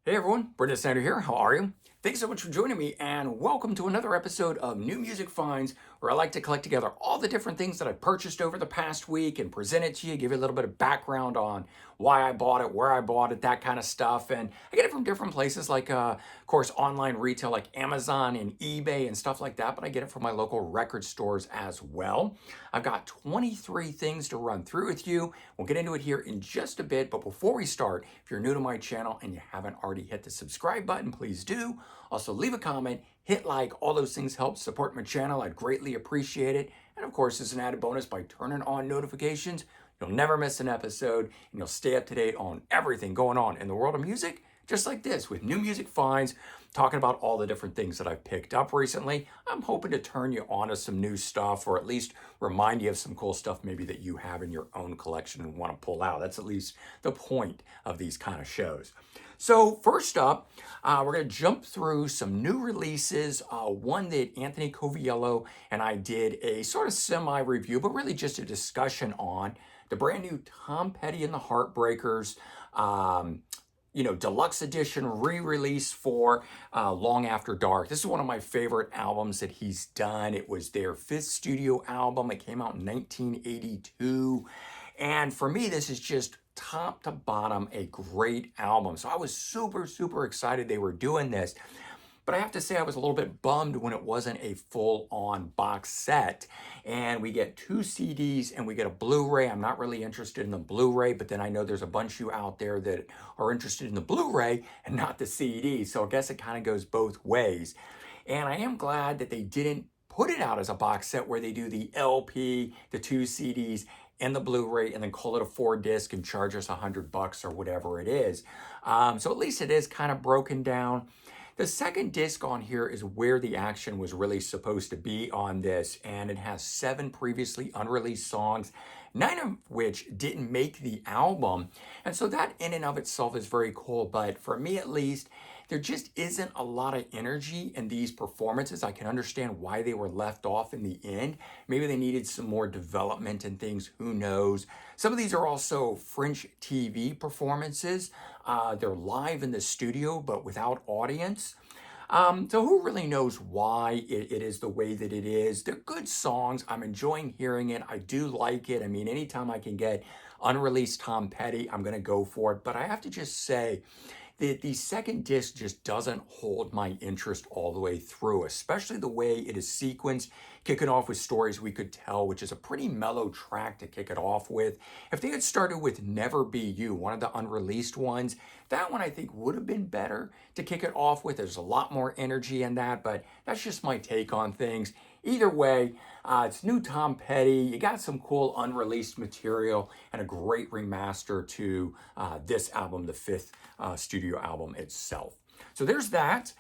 Hey everyone, Brendan Snyder here. How are you? Thanks so much for joining me, and welcome to another episode of New Music Finds, where I like to collect together all the different things that I purchased over the past week and present it to you, give you a little bit of background on why I bought it, where I bought it, that kind of stuff. And I get it from different places like, of course, online retail like Amazon and eBay and stuff like that, but I get it from my local record stores as well. I've got 23 things to run through with you. We'll get into it here in just a bit, but before we start, if you're new to my channel and you haven't already hit the subscribe button, please do. Also, leave a comment, hit like, all those things help support my channel. I'd greatly appreciate it. And of course, as an added bonus, by turning on notifications, you'll never miss an episode and you'll stay up to date on everything going on in the world of music, just like this, with New Music Finds, talking about all the different things that I've picked up recently. I'm hoping to turn you on to some new stuff, or at least remind you of some cool stuff maybe that you have in your own collection and want to pull out. That's at least the point of these kind of shows. So first up, we're going to jump through some new releases. One that Anthony Coviello and I did a sort of semi-review, but really just a discussion on the brand new Tom Petty and the Heartbreakers deluxe edition re-release for Long After Dark. This is one of my favorite albums that he's done. It was their fifth studio album. It came out in 1982. And for me, this is just top to bottom a great album. So I was super, super excited they were doing this. But I have to say I was a little bit bummed when it wasn't a full-on box set. And we get two CDs and we get a Blu-ray. I'm not really interested in the Blu-ray, but then I know there's a bunch of you out there that are interested in the Blu-ray and not the CD. So I guess it kind of goes both ways. And I am glad that they didn't put it out as a box set where they do the LP, the two CDs, and the Blu-ray, and then call it a 4-disc and charge us $100 or whatever it is. So at least it is kind of broken down. The second disc on here is where the action was really supposed to be on this, and it has 7 previously unreleased songs, 9 of which didn't make the album. And so that in and of itself is very cool, but for me at least, there just isn't a lot of energy in these performances. I can understand why they were left off in the end. Maybe they needed some more development and things, who knows. Some of these are also French TV performances. They're live in the studio, but without audience. So who really knows why it is the way that it is? They're good songs. I'm enjoying hearing it. I do like it. I mean, anytime I can get unreleased Tom Petty, I'm going to go for it. But I have to just say, the second disc just doesn't hold my interest all the way through, especially the way it is sequenced, kicking off with Stories We Could Tell, which is a pretty mellow track to kick it off with. If they had started with Never Be You, one of the unreleased ones, that one I think would have been better to kick it off with. There's a lot more energy in that, but that's just my take on things. Either way, it's new Tom Petty. You got some cool unreleased material and a great remaster to this album, the fifth studio album itself. So there's that.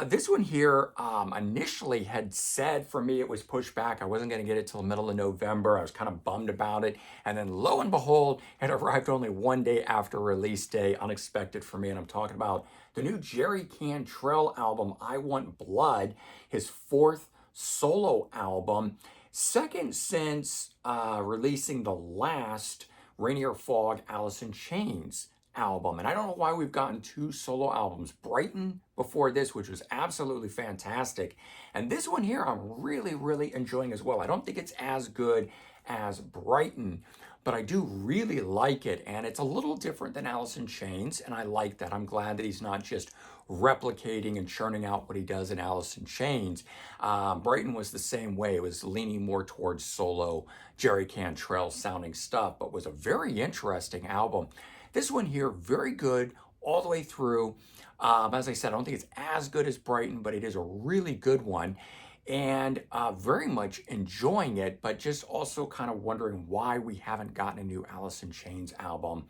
This one here initially had said for me it was pushed back. I wasn't going to get it till the middle of November. I was kind of bummed about it. And then lo and behold, it arrived only one day after release day. Unexpected for me. And I'm talking about the new Jerry Cantrell album, I Want Blood, his fourth solo album, second since releasing the last Rainier Fog, Alice in Chains album. And I don't know why we've gotten 2 solo albums. Brighton before this, which was absolutely fantastic. And this one here I'm really, really enjoying as well. I don't think it's as good as Brighton, but I do really like it. And it's a little different than Alice in Chains, and I like that. I'm glad that he's not just replicating and churning out what he does in Alice in Chains. Brighton was the same way. It was leaning more towards solo Jerry Cantrell sounding stuff, but was a very interesting album. This one here, very good all the way through. As I said, I don't think it's as good as Brighton, but it is a really good one. And very much enjoying it, but just also kind of wondering why we haven't gotten a new Alice in Chains album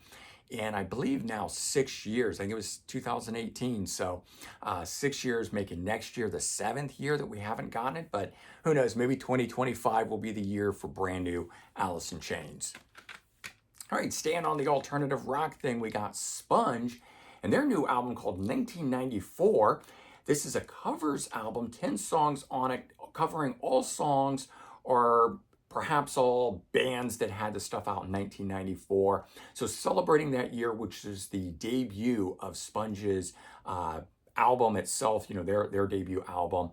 in, I believe now, 6 years. I think it was 2018. So 6 years, making next year the 7th year that we haven't gotten it. But who knows, maybe 2025 will be the year for brand new Alice in Chains. All right, staying on the alternative rock thing, we got Sponge and their new album called 1994. This is a covers album, 10 songs on it, covering all songs or perhaps all bands that had the stuff out in 1994. So celebrating that year, which is the debut of Sponge's album itself, their debut album,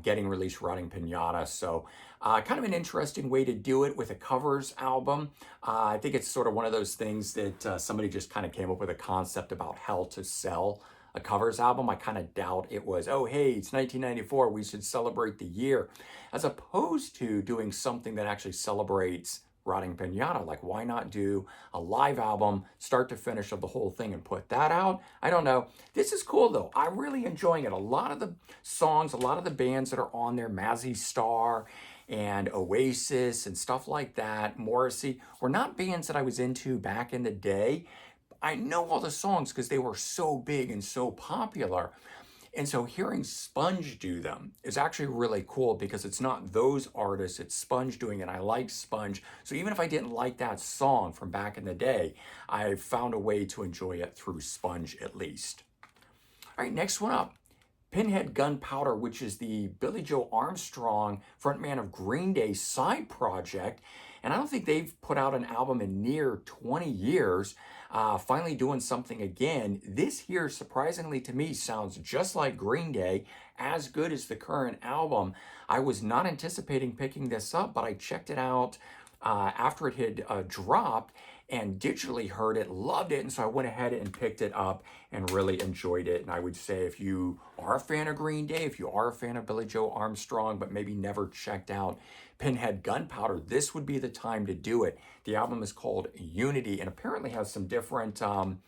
getting released, Rotting Pinata. So kind of an interesting way to do it with a covers album. I think it's sort of one of those things that somebody just kind of came up with a concept about how to sell a covers album. I kind of doubt it was, oh, hey, it's 1994, we should celebrate the year, as opposed to doing something that actually celebrates Rotting Pinata. Like, why not do a live album, start to finish of the whole thing and put that out? I don't know. This is cool, though. I'm really enjoying it. A lot of the songs, a lot of the bands that are on there, Mazzy Star and Oasis and stuff like that, Morrissey, were not bands that I was into back in the day. I know all the songs because they were so big and so popular. And so hearing Sponge do them is actually really cool because it's not those artists, it's Sponge doing it. I like Sponge. So even if I didn't like that song from back in the day, I found a way to enjoy it through Sponge at least. All right, next one up. Pinhead Gunpowder, which is the Billy Joe Armstrong, frontman of Green Day's side project. And I don't think they've put out an album in near 20 years. Finally doing something again. This here, surprisingly to me, sounds just like Green Day, as good as the current album. I was not anticipating picking this up, but I checked it out after it had dropped and digitally heard it, loved it, and so I went ahead and picked it up and really enjoyed it. And I would say if you are a fan of Green Day, if you are a fan of Billy Joe Armstrong, but maybe never checked out Pinhead Gunpowder, this would be the time to do it. The album is called Unity and apparently has some different album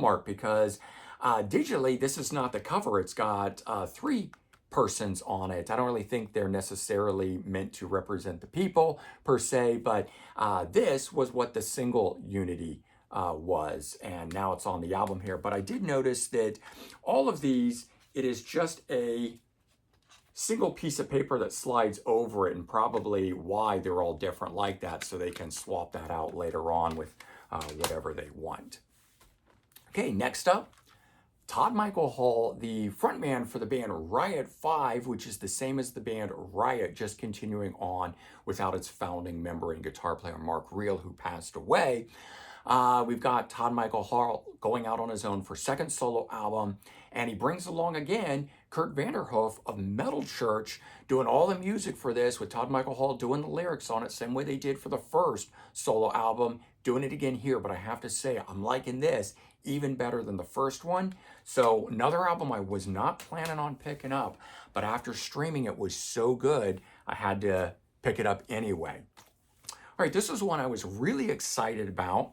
art because digitally, this is not the cover. It's got three persons on it. I don't really think they're necessarily meant to represent the people per se, but this was what the single Unity was, and now it's on the album here. But I did notice that all of these, it is just a single piece of paper that slides over it, and probably why they're all different like that, so they can swap that out later on with whatever they want. Okay, next up, Todd Michael Hall, the frontman for the band Riot 5, which is the same as the band Riot, just continuing on without its founding member and guitar player Mark Reel, who passed away. We've got Todd Michael Hall going out on his own for second solo album, and he brings along again Kurt Vanderhoof of Metal Church doing all the music for this, with Todd Michael Hall doing the lyrics on it, same way they did for the first solo album, doing it again here. But I have to say, I'm liking this even better than the first one. So another album I was not planning on picking up, but after streaming it was so good, I had to pick it up anyway. All right, this is one I was really excited about.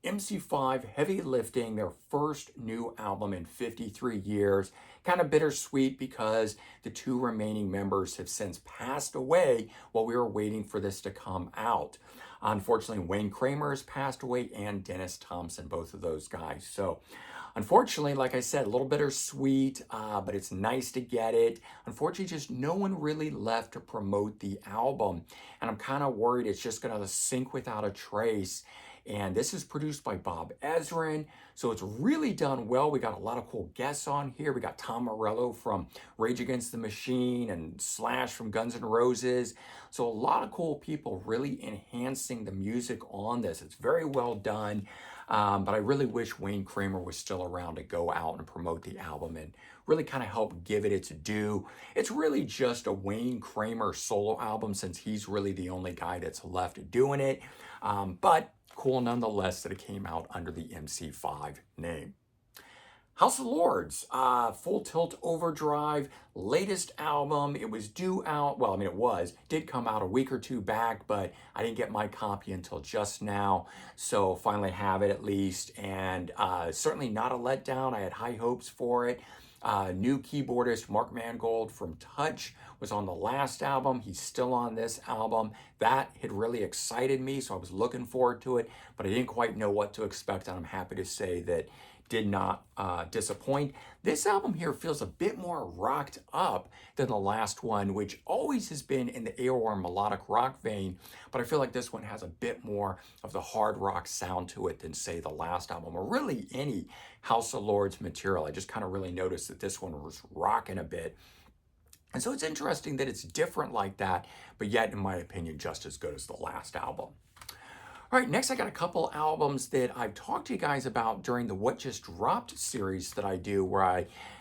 MC5 Heavy Lifting, their first new album in 53 years. Kind of bittersweet because the two remaining members have since passed away while we were waiting for this to come out. Unfortunately, Wayne Kramer has passed away and Dennis Thompson, both of those guys. So unfortunately, like I said, a little bittersweet, but it's nice to get it. Unfortunately, just no one really left to promote the album. And I'm kind of worried it's just going to sink without a trace. And this is produced by Bob Ezrin, so it's really done well. We got a lot of cool guests on here. We got Tom Morello from Rage Against the Machine and Slash from Guns N' Roses. So a lot of cool people really enhancing the music on this. It's very well done, but I really wish Wayne Kramer was still around to go out and promote the album and really kind of help give it its due. It's really just a Wayne Kramer solo album since he's really the only guy that's left doing it, but cool nonetheless that it came out under the MC5 name. House of Lords, Full Tilt Overdrive, latest album. It was due out, well, I mean, did come out a week or two back, but I didn't get my copy until just now. So finally have it at least, and certainly not a letdown. I had high hopes for it. New keyboardist Mark Mangold from Touch was on the last album. He's still on this album. That had really excited me, so I was looking forward to it, but I didn't quite know what to expect, and I'm happy to say that did not disappoint. This album here feels a bit more rocked up than the last one, which always has been in the AOR melodic rock vein, but I feel like this one has a bit more of the hard rock sound to it than, say, the last album, or really any House of Lords material. I just kind of really noticed that this one was rocking a bit. And so it's interesting that it's different like that, but yet, in my opinion, just as good as the last album. All right, next I got a couple albums that I've talked to you guys about during the What Just Dropped series that I do, where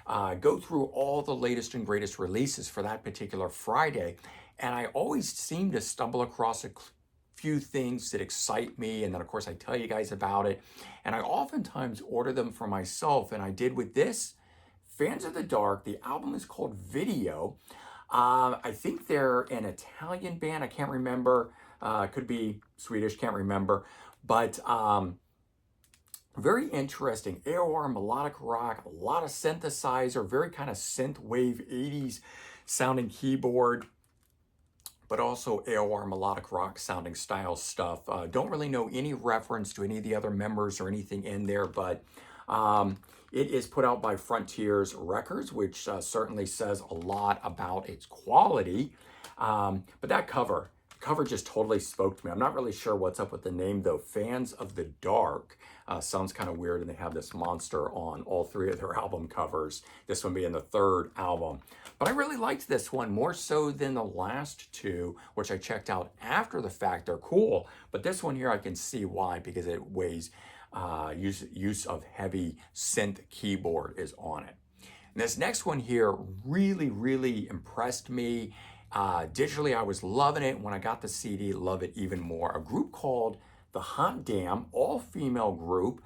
I go through all the latest and greatest releases for that particular Friday. And I always seem to stumble across a few things that excite me. And then, of course, I tell you guys about it. And I oftentimes order them for myself. And I did with this, Fans of the Dark. The album is called Video. I think they're an Italian band. I can't remember. Could be Swedish, can't remember. But very interesting. AOR, melodic rock, a lot of synthesizer, very kind of synth wave 80s sounding keyboard, but also AOR melodic rock sounding style stuff. Don't really know any reference to any of the other members or anything in there, but it is put out by Frontiers Records, which certainly says a lot about its quality. But that cover just totally spoke to me. I'm not really sure what's up with the name though. Fans of the Dark sounds kind of weird, and they have this monster on all three of their album covers, this one being the third album. But I really liked this one more so than the last two, which I checked out after the fact. They're cool, but this one here I can see why, because it weighs use of heavy synth keyboard is on it. And this next one here really impressed me. Digitally, I was loving it. When I got the CD, love it even more. A group called The Hot Damn, all-female group,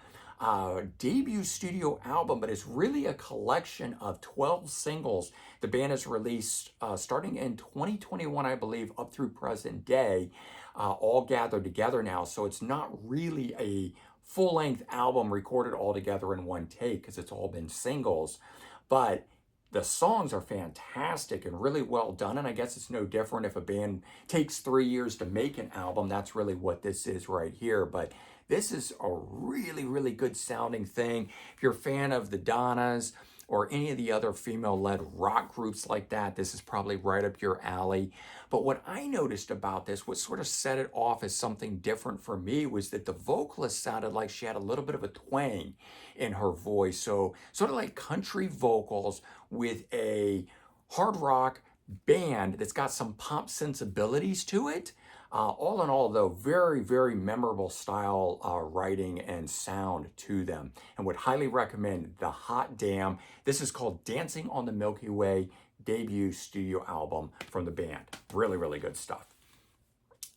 debut studio album, but it's really a collection of 12 singles. The band has released starting in 2021, I believe, up through present day, all gathered together now. So it's not really a full-length album recorded all together in one take, because it's all been singles. But the songs are fantastic and really well done, and I guess it's no different if a band takes 3 years to make an album. That's really what this is right here. But this is a really good sounding thing. If you're a fan of the Donnas or any of the other female-led rock groups like that, this is probably right up your alley. But what I noticed about this, what sort of set it off as something different for me, was that the vocalist sounded like she had a little bit of a twang in her voice. So sort of like country vocals with a hard rock band that's got some pop sensibilities to it. All in all, though, very memorable style writing and sound to them, and would highly recommend The Hot Damn. This is called Dancing on the Milky Way, debut studio album from the band. Really good stuff.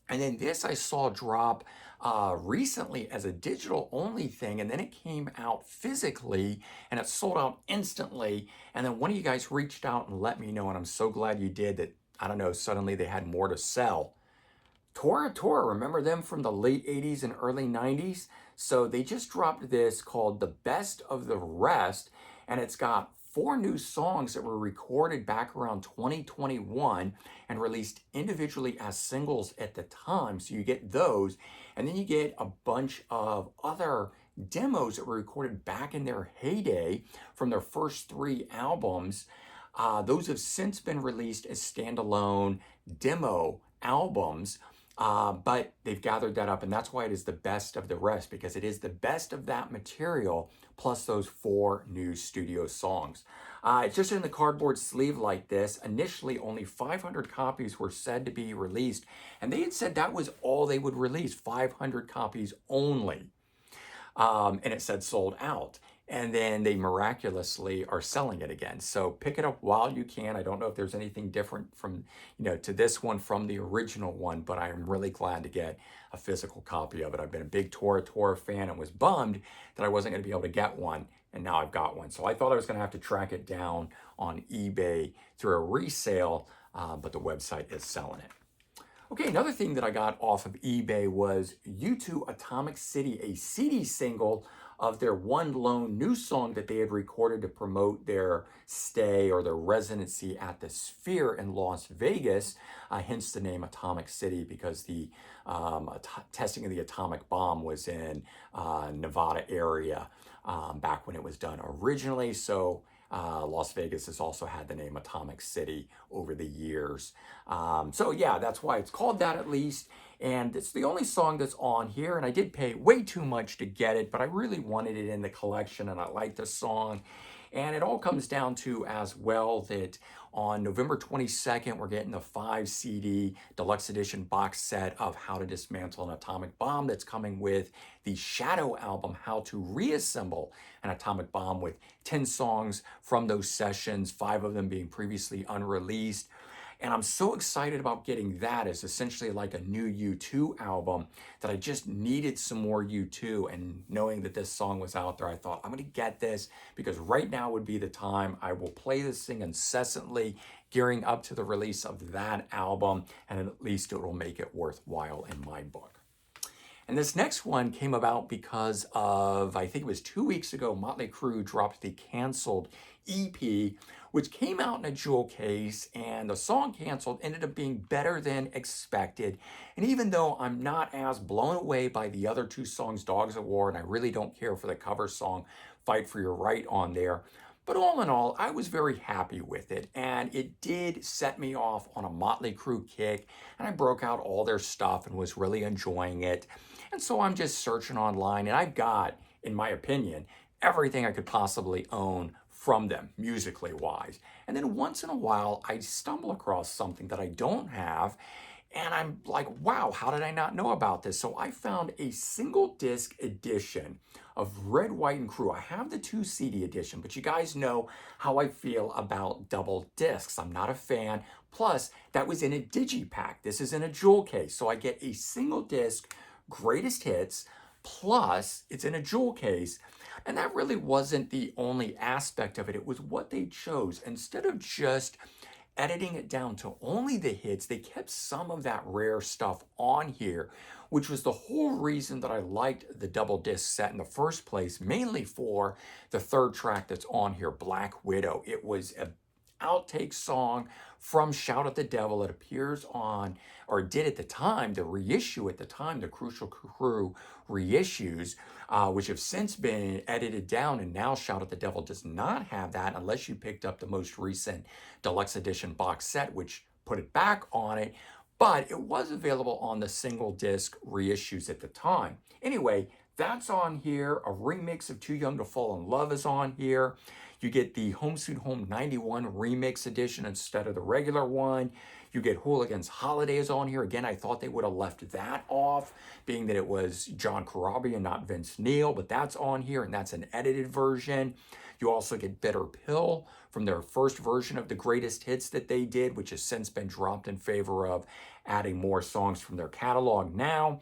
And then this I saw drop recently as a digital only thing, and then it came out physically and it sold out instantly. And then one of you guys reached out and let me know, and I'm so glad you did, that, I don't know, suddenly they had more to sell. Tora, remember them from the late 80s and early 90s? So they just dropped this called The Best of the Rest, and it's got 4 new songs that were recorded back around 2021 and released individually as singles at the time. So you get those, and then you get a bunch of other demos that were recorded back in their heyday from their first 3 albums. Those have since been released as standalone demo albums. But they've gathered that up, and that's why it is the best of the rest, because it is the best of that material plus those 4 new studio songs. It's just in the cardboard sleeve like this. Initially, only 500 copies were said to be released, and they had said that was all they would release, 500 copies only. And it said sold out. And then they miraculously are selling it again. So pick it up while you can. I don't know if there's anything different from, to this one from the original one, but I am really glad to get a physical copy of it. I've been a big Tora fan and was bummed that I wasn't going to be able to get one, and now I've got one. So I thought I was going to have to track it down on eBay through a resale, but the website is selling it. Okay, another thing that I got off of eBay was U2 Atomic City, a CD single of their One Lone new song that they had recorded to promote their stay or their residency at the Sphere in Las Vegas, hence the name Atomic City, because the testing of the atomic bomb was in Nevada area back when it was done originally. So Las Vegas has also had the name Atomic City over the years. So yeah, that's why it's called that, at least. And it's the only song that's on here, and I did pay way too much to get it, but I really wanted it in the collection, and I like the song. And it all comes down to as well that on November 22nd, we're getting the 5 CD deluxe edition box set of How to Dismantle an Atomic Bomb that's coming with the Shadow album, How to Reassemble an Atomic Bomb, with 10 songs from those sessions, 5 of them being previously unreleased. And I'm so excited about getting that as essentially like a new U2 album that I just needed some more U2. And knowing that this song was out there, I thought, I'm going to get this because right now would be the time. I will play this thing incessantly, gearing up to the release of that album, and at least it will make it worthwhile in my book. And this next one came about because of, I think it was 2 weeks ago, Motley Crue dropped the Canceled EP, which came out in a jewel case, and the song Canceled ended up being better than expected. And even though I'm not as blown away by the other 2 songs, Dogs of War, and I really don't care for the cover song, Fight for Your Right, on there, but all in all, I was very happy with it, and it did set me off on a Motley Crue kick, and I broke out all their stuff and was really enjoying it. And so I'm just searching online, and I've got, in my opinion, everything I could possibly own from them, musically wise. And then once in a while, I stumble across something that I don't have, and I'm like, wow, how did I not know about this? So I found a single disc edition of Red, White, and Crue. I have the 2 CD edition, but you guys know how I feel about double discs. I'm not a fan. Plus, that was in a digipack. This is in a jewel case. So I get a single disc greatest hits, plus it's in a jewel case. And that really wasn't the only aspect of it. It was what they chose. Instead of just editing it down to only the hits, they kept some of that rare stuff on here, which was the whole reason that I liked the double disc set in the first place, mainly for the 3rd track that's on here, Black Widow. It was a outtake song from Shout at the Devil. It appears on, or did at the time, the reissue at the time, the Crucial Crew reissues, which have since been edited down, and now Shout at the Devil does not have that unless you picked up the most recent deluxe edition box set, which put it back on it, but it was available on the single disc reissues at the time. Anyway, that's on here. A remix of Too Young to Fall in Love is on here. You get the Home Sweet Home 91 remix edition instead of the regular one. You get Hooligans Holiday is on here. Again, I thought they would have left that off, being that it was John Corabi and not Vince Neil, but that's on here, and that's an edited version. You also get Bitter Pill from their first version of the greatest hits that they did, which has since been dropped in favor of adding more songs from their catalog now.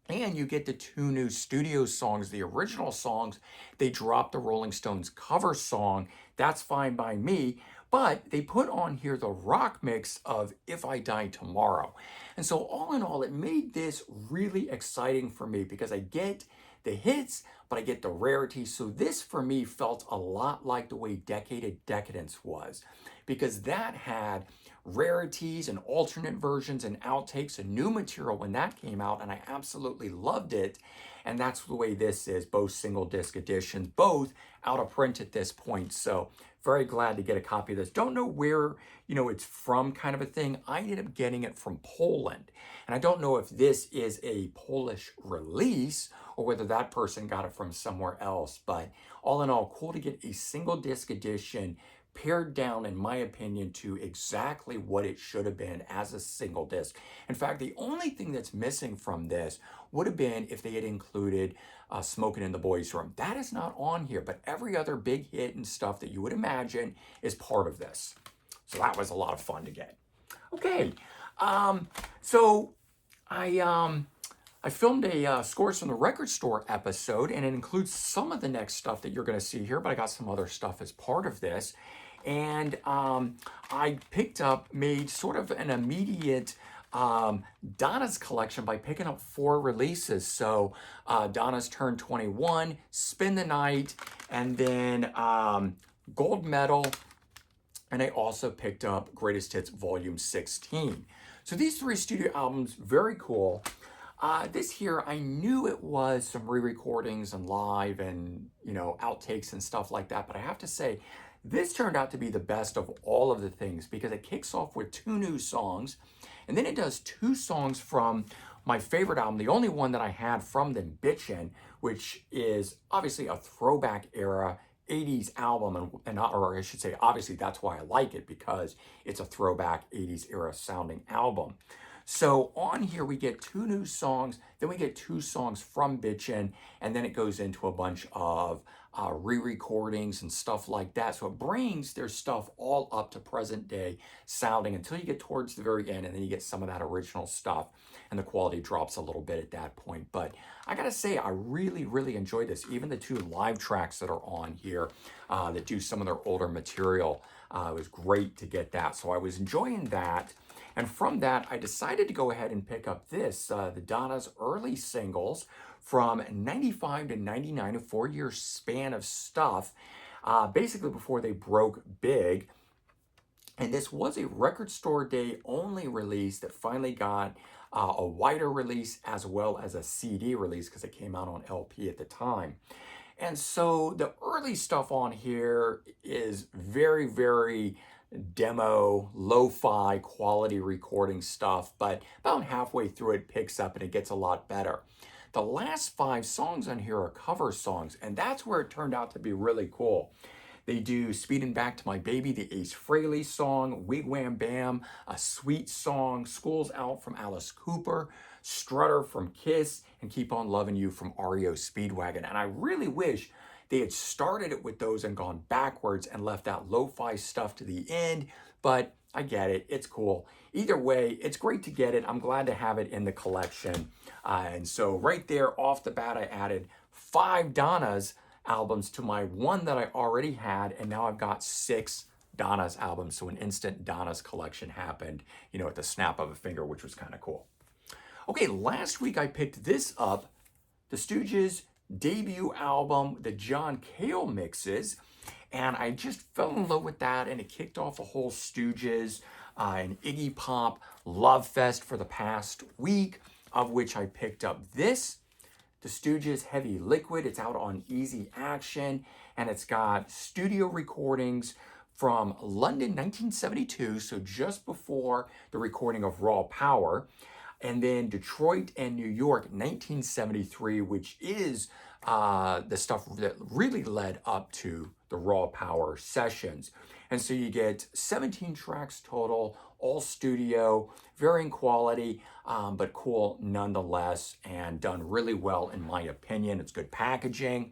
And you get the 2 new studio songs, the original songs. They dropped the Rolling Stones cover song. That's fine by me. But they put on here the rock mix of If I Die Tomorrow. And so all in all, it made this really exciting for me because I get the hits, but I get the rarities. So this for me felt a lot like the way Decade of Decadence was, because that had rarities and alternate versions and outtakes and new material when that came out, and I absolutely loved it. And that's the way this is, both single disc editions, both out of print at this point. So very glad to get a copy of this. Don't know where, it's from, kind of a thing. I ended up getting it from Poland. And I don't know if this is a Polish release or whether that person got it from somewhere else. But all in all, cool to get a single disc edition pared down, in my opinion, to exactly what it should have been as a single disc. In fact, the only thing that's missing from this would have been if they had included Smoking in the Boys' Room. That is not on here, but every other big hit and stuff that you would imagine is part of this. So that was a lot of fun to get. Okay, so I filmed a Scores from the Record Store episode, and it includes some of the next stuff that you're going to see here, but I got some other stuff as part of this. And I made sort of an immediate Donnas collection by picking up 4 releases. So Donnas turned 21, Spend the Night, and then Gold Medal. And I also picked up Greatest Hits Volume 16. So these 3 studio albums, very cool. This here, I knew it was some re-recordings and live and, outtakes and stuff like that. But I have to say, this turned out to be the best of all of the things because it kicks off with 2 new songs. And then it does 2 songs from my favorite album, the only one that I had from them, Bitchin', which is obviously a throwback era '80s album, or I should say, obviously that's why I like it, because it's a throwback '80s era sounding album. So on here we get 2 new songs, then we get 2 songs from Bitchin', and then it goes into a bunch of re-recordings and stuff like that. So it brings their stuff all up to present day sounding until you get towards the very end, and then you get some of that original stuff, and the quality drops a little bit at that point. But I gotta say, I really, really enjoyed this. Even the 2 live tracks that are on here that do some of their older material, it was great to get that. So I was enjoying that. And from that, I decided to go ahead and pick up this, the Donnas early singles from 95 to 99, a 4-year span of stuff, basically before they broke big. And this was a record store day only release that finally got a wider release as well as a CD release, because it came out on LP at the time. And so the early stuff on here is very, very demo, lo-fi quality recording stuff, but about halfway through it picks up and it gets a lot better. The last 5 songs on here are cover songs, and that's where it turned out to be really cool. They do Speedin' Back to My Baby, the Ace Frehley song, Wigwam Bam, a Sweet Song, School's Out from Alice Cooper, Strutter from Kiss, and Keep On Lovin' You from REO Speedwagon. And I really wish they had started it with those and gone backwards and left that lo-fi stuff to the end, but I get it. It's cool. Either way, it's great to get it. I'm glad to have it in the collection. And so right there off the bat, I added 5 Donnas albums to my 1 that I already had, and now I've got 6 Donnas albums. So an instant Donnas collection happened, at the snap of a finger, which was kind of cool. Okay, last week I picked this up, the Stooges debut album, the John Cale mixes, and I just fell in love with that, and it kicked off a whole Stooges and Iggy Pop love fest for the past week, of which I picked up this, the Stooges Heavy Liquid. It's out on Easy Action, and it's got studio recordings from London 1972, so just before the recording of Raw Power, and then Detroit and New York 1973, which is the stuff that really led up to the Raw Power sessions. And so you get 17 tracks total, all studio, varying quality, but cool nonetheless, and done really well in my opinion. It's good packaging.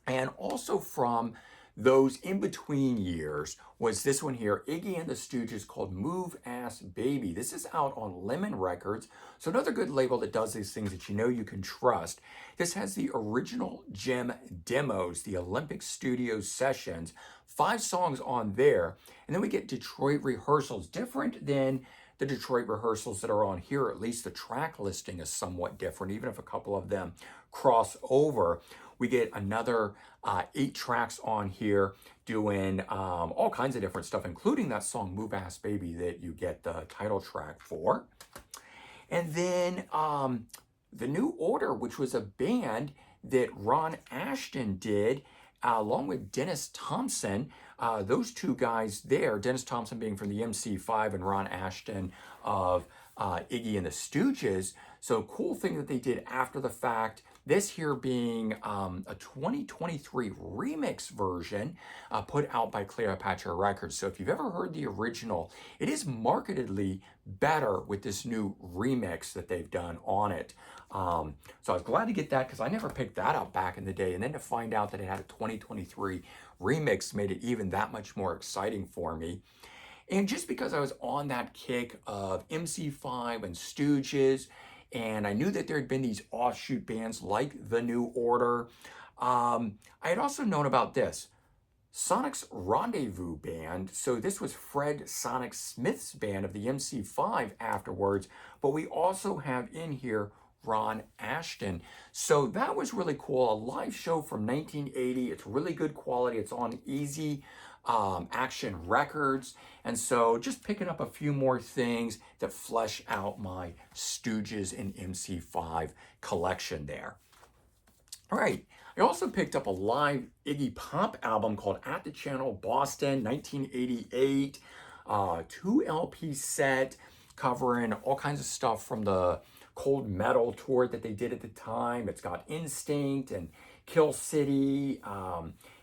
And also from those in-between years was this one here, Iggy and the Stooges, called Move Ass Baby. This is out on Lemon Records, so another good label that does these things that you can trust. This has the original gem demos, the Olympic Studio sessions, 5 songs on there, and then we get Detroit rehearsals, different than the Detroit rehearsals that are on here. At least the track listing is somewhat different, even if a couple of them cross over. We get another 8 tracks on here doing all kinds of different stuff, including that song Move Ass Baby that you get the title track for. And then The New Order, which was a band that Ron Ashton did along with Dennis Thompson. Those 2 guys there, Dennis Thompson being from the MC5 and Ron Ashton of Iggy and the Stooges. So cool thing that they did after the fact. This here being a 2023 remix version put out by Cleopatra Records. So if you've ever heard the original, it is markedly better with this new remix that they've done on it. So I was glad to get that, because I never picked that up back in the day. And then to find out that it had a 2023 remix made it even that much more exciting for me. And just because I was on that kick of MC5 and Stooges, and I knew that there had been these offshoot bands like The New Order, I had also known about this, Sonic's Rendezvous Band. So this was Fred Sonic Smith's band of the MC5 afterwards, but we also have in here Ron Ashton. So that was really cool. A live show from 1980. It's really good quality. It's on Easy Action Records. And so just picking up a few more things that flesh out my Stooges and MC5 collection there. All right. I also picked up a live Iggy Pop album called At the Channel Boston 1988. 2 LP set covering all kinds of stuff from the Cold Metal tour that they did at the time. It's got Instinct and Kill City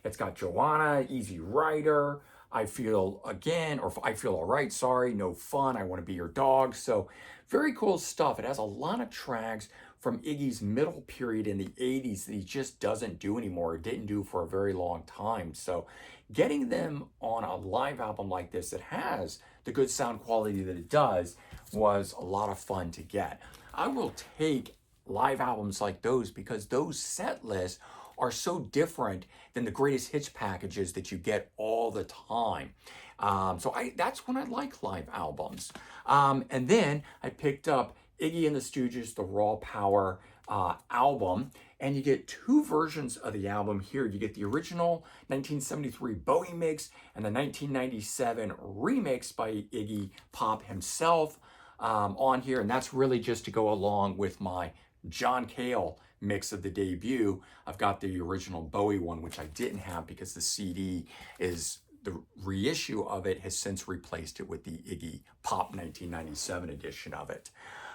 It's got Joanna, Easy Rider, I Feel Again, or I Feel Alright, sorry, No Fun, I Want to Be Your Dog. So very cool stuff. It has a lot of tracks from Iggy's middle period in the 80s that he just doesn't do anymore, or didn't do for a very long time. So getting them on a live album like this that has the good sound quality that it does was a lot of fun to get. I will take live albums like those because those set lists are so different than the greatest hits packages that you get all the time. That's when I like live albums. And then I picked up Iggy and the Stooges, the Raw Power album, and you get two versions of the album here. You get the original 1973 Bowie mix and the 1997 remix by Iggy Pop himself on here, and that's really just to go along with my John Cale mix of the debut. I've got the original Bowie one, which I didn't have because the CD is the reissue of it has since replaced it with the Iggy Pop 1997 edition of it.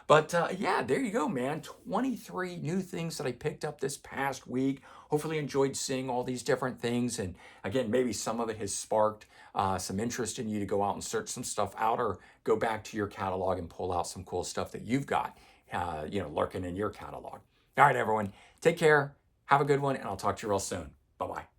But yeah, there you go, man. 23 new things that I picked up this past week. Hopefully enjoyed seeing all these different things. And again, maybe some of it has sparked some interest in you to go out and search some stuff out, or go back to your catalog and pull out some cool stuff that you've got, lurking in your catalog. All right, everyone, take care. Have a good one, and I'll talk to you real soon. Bye-bye.